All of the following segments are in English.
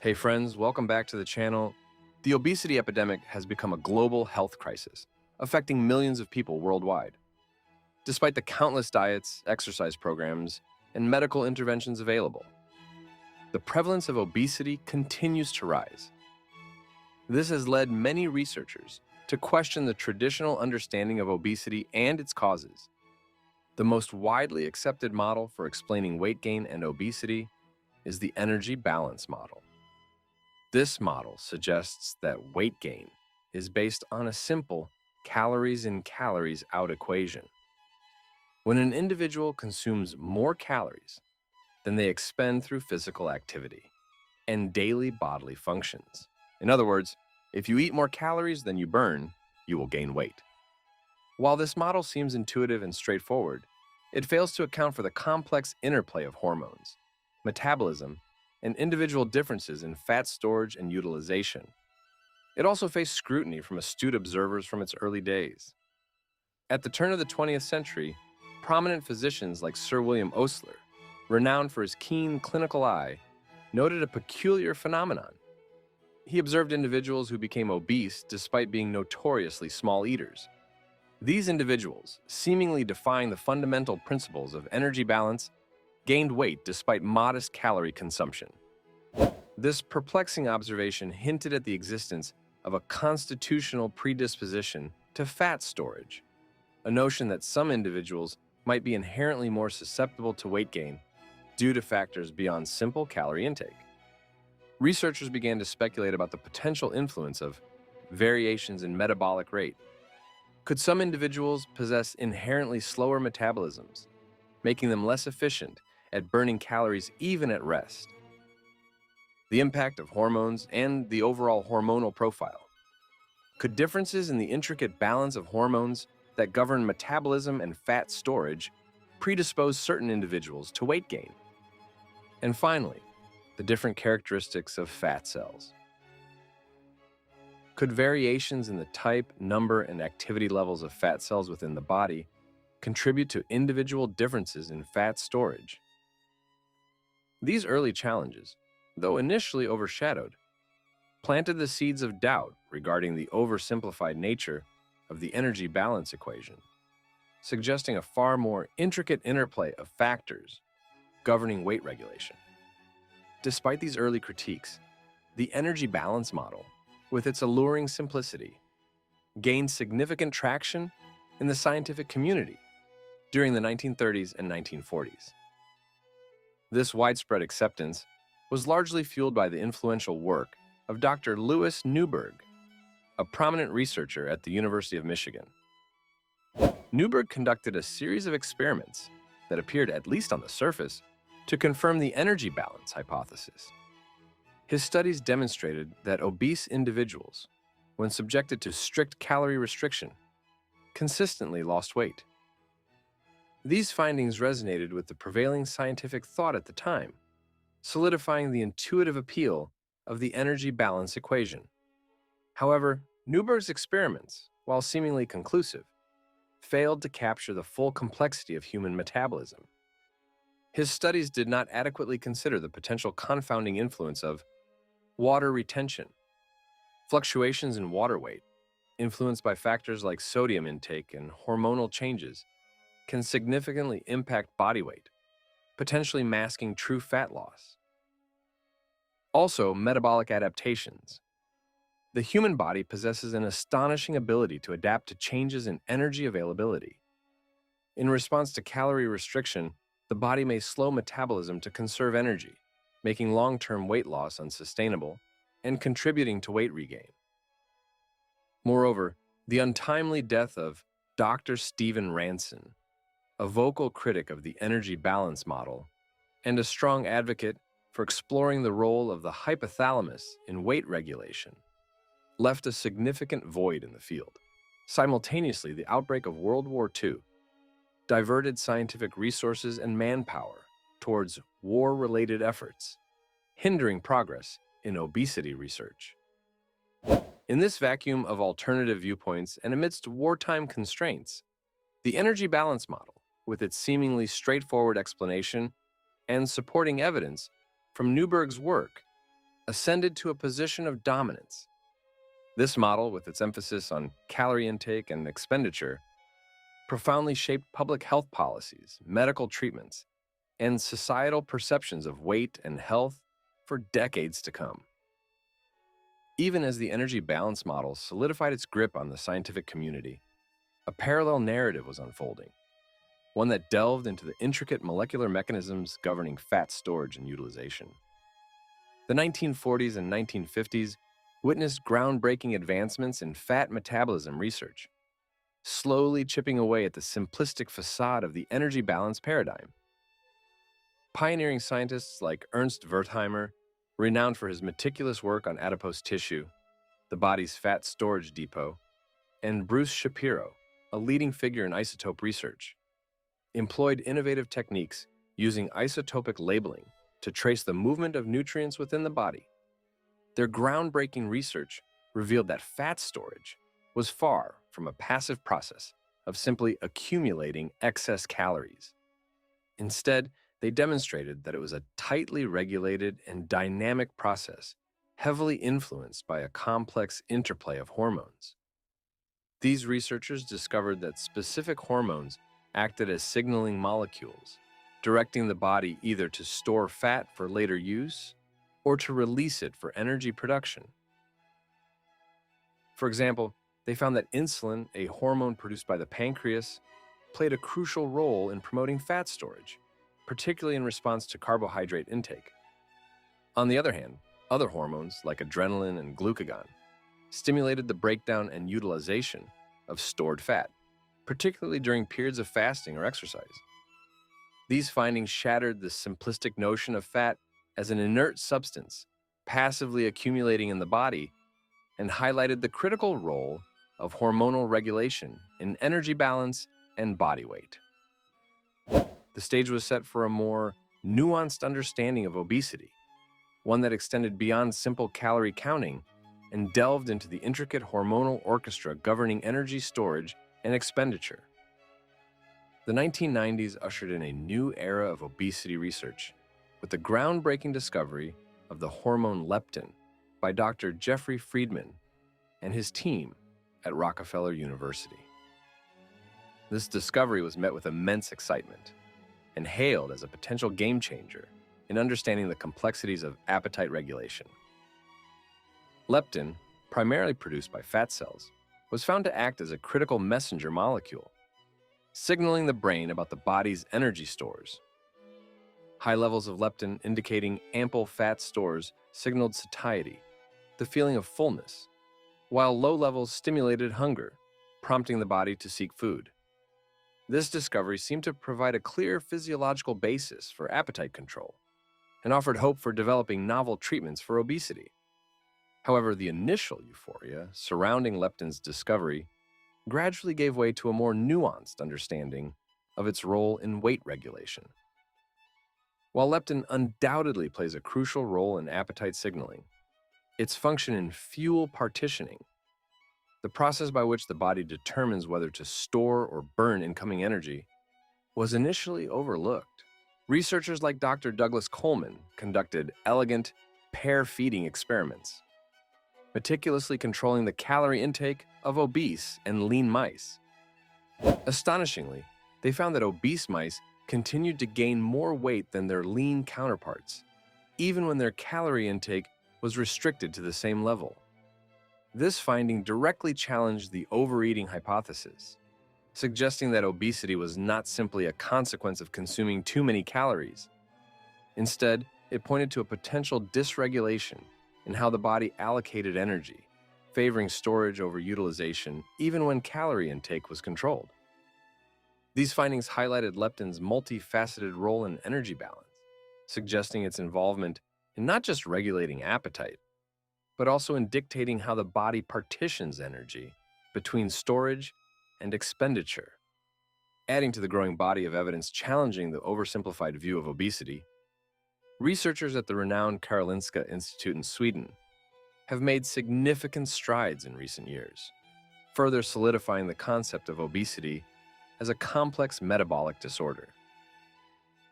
Hey friends, welcome back to the channel. The obesity epidemic has become a global health crisis, affecting millions of people worldwide. Despite the countless diets, exercise programs, and medical interventions available, the prevalence of obesity continues to rise. This has led many researchers to question the traditional understanding of obesity and its causes. The most widely accepted model for explaining weight gain and obesity is the energy balance model. This model suggests that weight gain is based on a simple calories in, calories out equation. When an individual consumes more calories than they expend through physical activity and daily bodily functions. In other words, if you eat more calories than you burn, you will gain weight. While this model seems intuitive and straightforward, it fails to account for the complex interplay of hormones, metabolism, and individual differences in fat storage and utilization. It also faced scrutiny from astute observers from its early days. At the turn of the 20th century, prominent physicians like Sir William Osler, renowned for his keen clinical eye, noted a peculiar phenomenon. He observed individuals who became obese despite being notoriously small eaters. These individuals, seemingly defying the fundamental principles of energy balance, gained weight despite modest calorie consumption. This perplexing observation hinted at the existence of a constitutional predisposition to fat storage, a notion that some individuals might be inherently more susceptible to weight gain due to factors beyond simple calorie intake. Researchers began to speculate about the potential influence of variations in metabolic rate. Could some individuals possess inherently slower metabolisms, making them less efficient at burning calories even at rest? The impact of hormones and the overall hormonal profile. Could differences in the intricate balance of hormones that govern metabolism and fat storage predispose certain individuals to weight gain? And finally, the different characteristics of fat cells. Could variations in the type, number, and activity levels of fat cells within the body contribute to individual differences in fat storage? These early challenges, though initially overshadowed, planted the seeds of doubt regarding the oversimplified nature of the energy balance equation, suggesting a far more intricate interplay of factors governing weight regulation. Despite these early critiques, the energy balance model, with its alluring simplicity, gained significant traction in the scientific community during the 1930s and 1940s. This widespread acceptance was largely fueled by the influential work of Dr. Louis Newberg, a prominent researcher at the University of Michigan. Newberg conducted a series of experiments that appeared, at least on the surface, to confirm the energy balance hypothesis. His studies demonstrated that obese individuals, when subjected to strict calorie restriction, consistently lost weight. These findings resonated with the prevailing scientific thought at the time, solidifying the intuitive appeal of the energy balance equation. However, Newberg's experiments, while seemingly conclusive, failed to capture the full complexity of human metabolism. His studies did not adequately consider the potential confounding influence of water retention. Fluctuations in water weight, influenced by factors like sodium intake and hormonal changes, can significantly impact body weight, potentially masking true fat loss. Also, metabolic adaptations. The human body possesses an astonishing ability to adapt to changes in energy availability. In response to calorie restriction, the body may slow metabolism to conserve energy, making long-term weight loss unsustainable and contributing to weight regain. Moreover, the untimely death of Dr. Stephen Ranson, a vocal critic of the energy balance model and a strong advocate for exploring the role of the hypothalamus in weight regulation, left a significant void in the field. Simultaneously, the outbreak of World War II diverted scientific resources and manpower towards war-related efforts, hindering progress in obesity research. In this vacuum of alternative viewpoints and amidst wartime constraints, the energy balance model, with its seemingly straightforward explanation and supporting evidence from Newberg's work, ascended to a position of dominance. This model, with its emphasis on calorie intake and expenditure, profoundly shaped public health policies, medical treatments, and societal perceptions of weight and health for decades to come. Even as the energy balance model solidified its grip on the scientific community, a parallel narrative was unfolding, one that delved into the intricate molecular mechanisms governing fat storage and utilization. The 1940s and 1950s witnessed groundbreaking advancements in fat metabolism research, slowly chipping away at the simplistic facade of the energy balance paradigm. Pioneering scientists like Ernst Wertheimer, renowned for his meticulous work on adipose tissue, the body's fat storage depot, and Bruce Shapiro, a leading figure in isotope research, employed innovative techniques using isotopic labeling to trace the movement of nutrients within the body. Their groundbreaking research revealed that fat storage was far from a passive process of simply accumulating excess calories. Instead, they demonstrated that it was a tightly regulated and dynamic process, heavily influenced by a complex interplay of hormones. These researchers discovered that specific hormones acted as signaling molecules, directing the body either to store fat for later use or to release it for energy production. For example, they found that insulin, a hormone produced by the pancreas, played a crucial role in promoting fat storage, particularly in response to carbohydrate intake. On the other hand, other hormones, like adrenaline and glucagon, stimulated the breakdown and utilization of stored fat, particularly during periods of fasting or exercise. These findings shattered the simplistic notion of fat as an inert substance, passively accumulating in the body, and highlighted the critical role of hormonal regulation in energy balance and body weight. The stage was set for a more nuanced understanding of obesity, one that extended beyond simple calorie counting and delved into the intricate hormonal orchestra governing energy storage and expenditure. The 1990s ushered in a new era of obesity research with the groundbreaking discovery of the hormone leptin by Dr. Jeffrey Friedman and his team at Rockefeller University. This discovery was met with immense excitement and hailed as a potential game changer in understanding the complexities of appetite regulation. Leptin, primarily produced by fat cells, was found to act as a critical messenger molecule, signaling the brain about the body's energy stores. High levels of leptin indicating ample fat stores signaled satiety, the feeling of fullness, while low levels stimulated hunger, prompting the body to seek food. This discovery seemed to provide a clear physiological basis for appetite control and offered hope for developing novel treatments for obesity. However, the initial euphoria surrounding leptin's discovery gradually gave way to a more nuanced understanding of its role in weight regulation. While leptin undoubtedly plays a crucial role in appetite signaling, its function in fuel partitioning, the process by which the body determines whether to store or burn incoming energy, was initially overlooked. Researchers like Dr. Douglas Coleman conducted elegant pair-feeding experiments, meticulously controlling the calorie intake of obese and lean mice. Astonishingly, they found that obese mice continued to gain more weight than their lean counterparts, even when their calorie intake was restricted to the same level. This finding directly challenged the overeating hypothesis, suggesting that obesity was not simply a consequence of consuming too many calories. Instead, it pointed to a potential dysregulation in how the body allocated energy, favoring storage over utilization even when calorie intake was controlled. These findings highlighted leptin's multifaceted role in energy balance, suggesting its involvement in not just regulating appetite, but also in dictating how the body partitions energy between storage and expenditure. Adding to the growing body of evidence challenging the oversimplified view of obesity, researchers at the renowned Karolinska Institute in Sweden have made significant strides in recent years, further solidifying the concept of obesity as a complex metabolic disorder.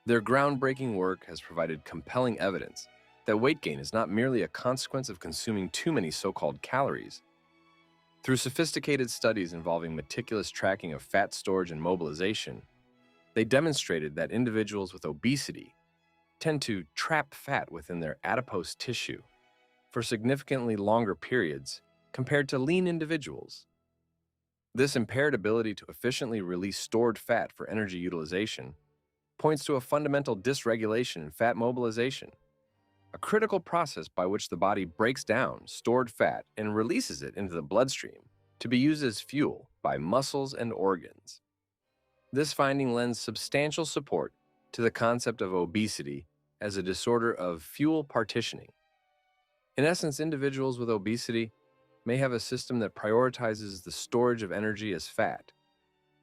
Their groundbreaking work has provided compelling evidence that weight gain is not merely a consequence of consuming too many so-called calories. Through sophisticated studies involving meticulous tracking of fat storage and mobilization, they demonstrated that individuals with obesity tend to trap fat within their adipose tissue for significantly longer periods compared to lean individuals. This impaired ability to efficiently release stored fat for energy utilization points to a fundamental dysregulation in fat mobilization, a critical process by which the body breaks down stored fat and releases it into the bloodstream to be used as fuel by muscles and organs. This finding lends substantial support to the concept of obesity as a disorder of fuel partitioning. In essence, individuals with obesity may have a system that prioritizes the storage of energy as fat,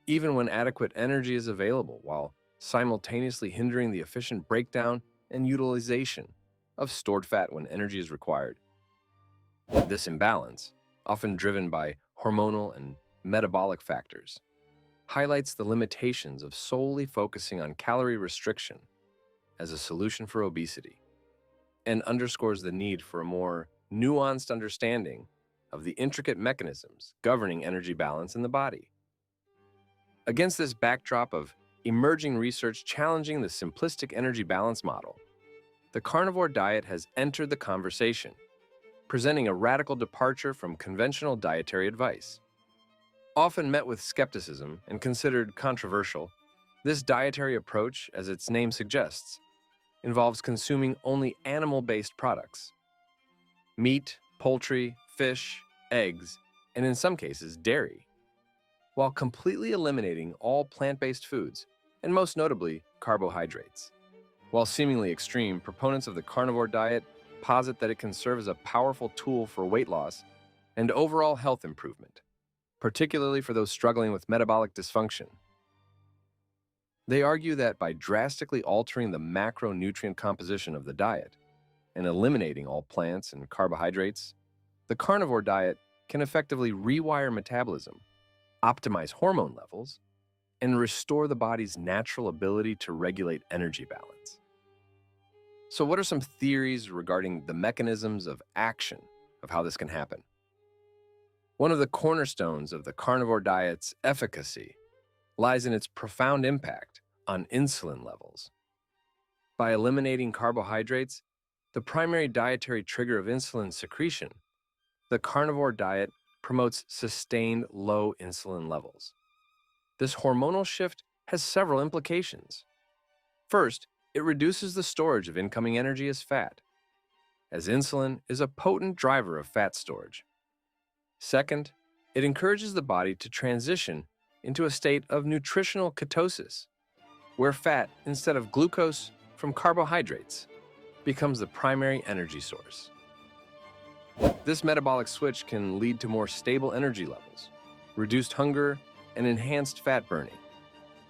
even when adequate energy is available, while simultaneously hindering the efficient breakdown and utilization of stored fat when energy is required. This imbalance, often driven by hormonal and metabolic factors, highlights the limitations of solely focusing on calorie restriction as a solution for obesity, and underscores the need for a more nuanced understanding of the intricate mechanisms governing energy balance in the body. Against this backdrop of emerging research challenging the simplistic energy balance model, the carnivore diet has entered the conversation, presenting a radical departure from conventional dietary advice. Often met with skepticism and considered controversial, this dietary approach, as its name suggests, involves consuming only animal-based products: meat, poultry, fish, eggs, and in some cases, dairy, while completely eliminating all plant-based foods, and most notably, carbohydrates. While seemingly extreme, proponents of the carnivore diet posit that it can serve as a powerful tool for weight loss and overall health improvement, particularly for those struggling with metabolic dysfunction. They argue that by drastically altering the macronutrient composition of the diet and eliminating all plants and carbohydrates, the carnivore diet can effectively rewire metabolism, optimize hormone levels, and restore the body's natural ability to regulate energy balance. So what are some theories regarding the mechanisms of action of how this can happen? One of the cornerstones of the carnivore diet's efficacy lies in its profound impact on insulin levels. By eliminating carbohydrates, the primary dietary trigger of insulin secretion, the carnivore diet promotes sustained low insulin levels. This hormonal shift has several implications. First, it reduces the storage of incoming energy as fat, as insulin is a potent driver of fat storage. Second, it encourages the body to transition into a state of nutritional ketosis, where fat, instead of glucose from carbohydrates, becomes the primary energy source. This metabolic switch can lead to more stable energy levels, reduced hunger, and enhanced fat burning.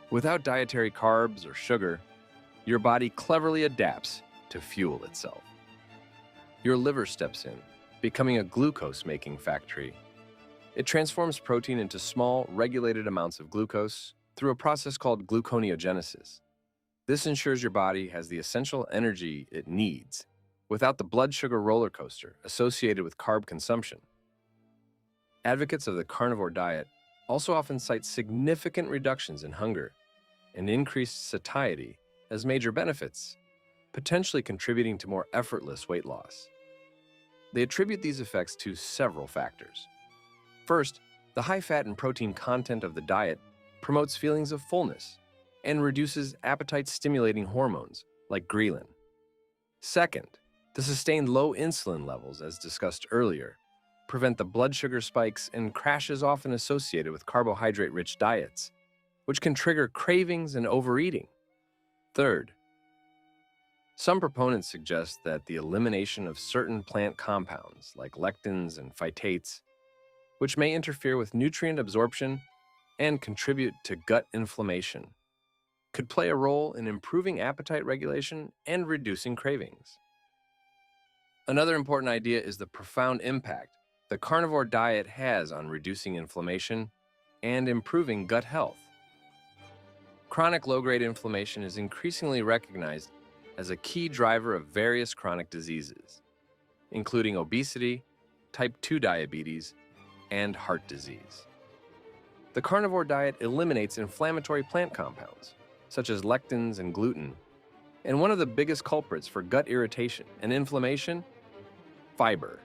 Without dietary carbs or sugar, your body cleverly adapts to fuel itself. Your liver steps in, becoming a glucose-making factory. It transforms protein into small, regulated amounts of glucose through a process called gluconeogenesis. This ensures your body has the essential energy it needs without the blood sugar roller coaster associated with carb consumption. Advocates of the carnivore diet also often cite significant reductions in hunger and increased satiety as major benefits, potentially contributing to more effortless weight loss. They attribute these effects to several factors. First, the high fat and protein content of the diet promotes feelings of fullness and reduces appetite-stimulating hormones like ghrelin. Second, the sustained low insulin levels, as discussed earlier, prevent the blood sugar spikes and crashes often associated with carbohydrate-rich diets, which can trigger cravings and overeating. Third, some proponents suggest that the elimination of certain plant compounds like lectins and phytates, which may interfere with nutrient absorption and contribute to gut inflammation, could play a role in improving appetite regulation and reducing cravings. Another important idea is the profound impact the carnivore diet has on reducing inflammation and improving gut health. Chronic low-grade inflammation is increasingly recognized as a key driver of various chronic diseases, including obesity, type 2 diabetes, and heart disease. The carnivore diet eliminates inflammatory plant compounds, such as lectins and gluten, and one of the biggest culprits for gut irritation and inflammation, fiber,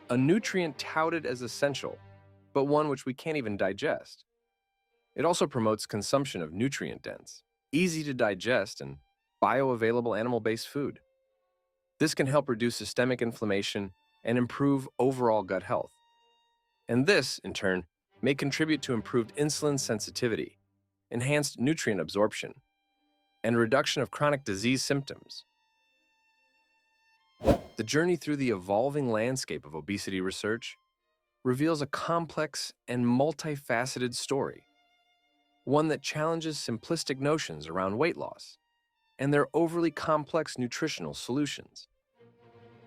a nutrient touted as essential, but one which we can't even digest. It also promotes consumption of nutrient-dense, easy to digest, and bioavailable animal-based food. This can help reduce systemic inflammation and improve overall gut health. And this, in turn, may contribute to improved insulin sensitivity, enhanced nutrient absorption, and reduction of chronic disease symptoms. The journey through the evolving landscape of obesity research reveals a complex and multifaceted story, one that challenges simplistic notions around weight loss and their overly complex nutritional solutions.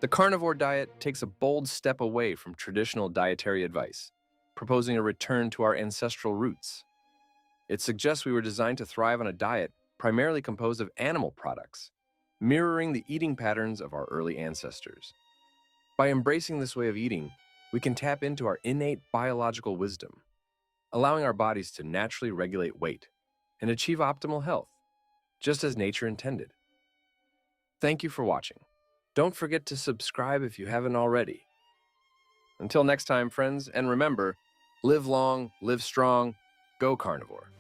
The carnivore diet takes a bold step away from traditional dietary advice, proposing a return to our ancestral roots. It suggests we were designed to thrive on a diet primarily composed of animal products, mirroring the eating patterns of our early ancestors. By embracing this way of eating, we can tap into our innate biological wisdom, allowing our bodies to naturally regulate weight and achieve optimal health, just as nature intended. Thank you for watching. Don't forget to subscribe if you haven't already. Until next time, friends, and remember, live long, live strong, go carnivore.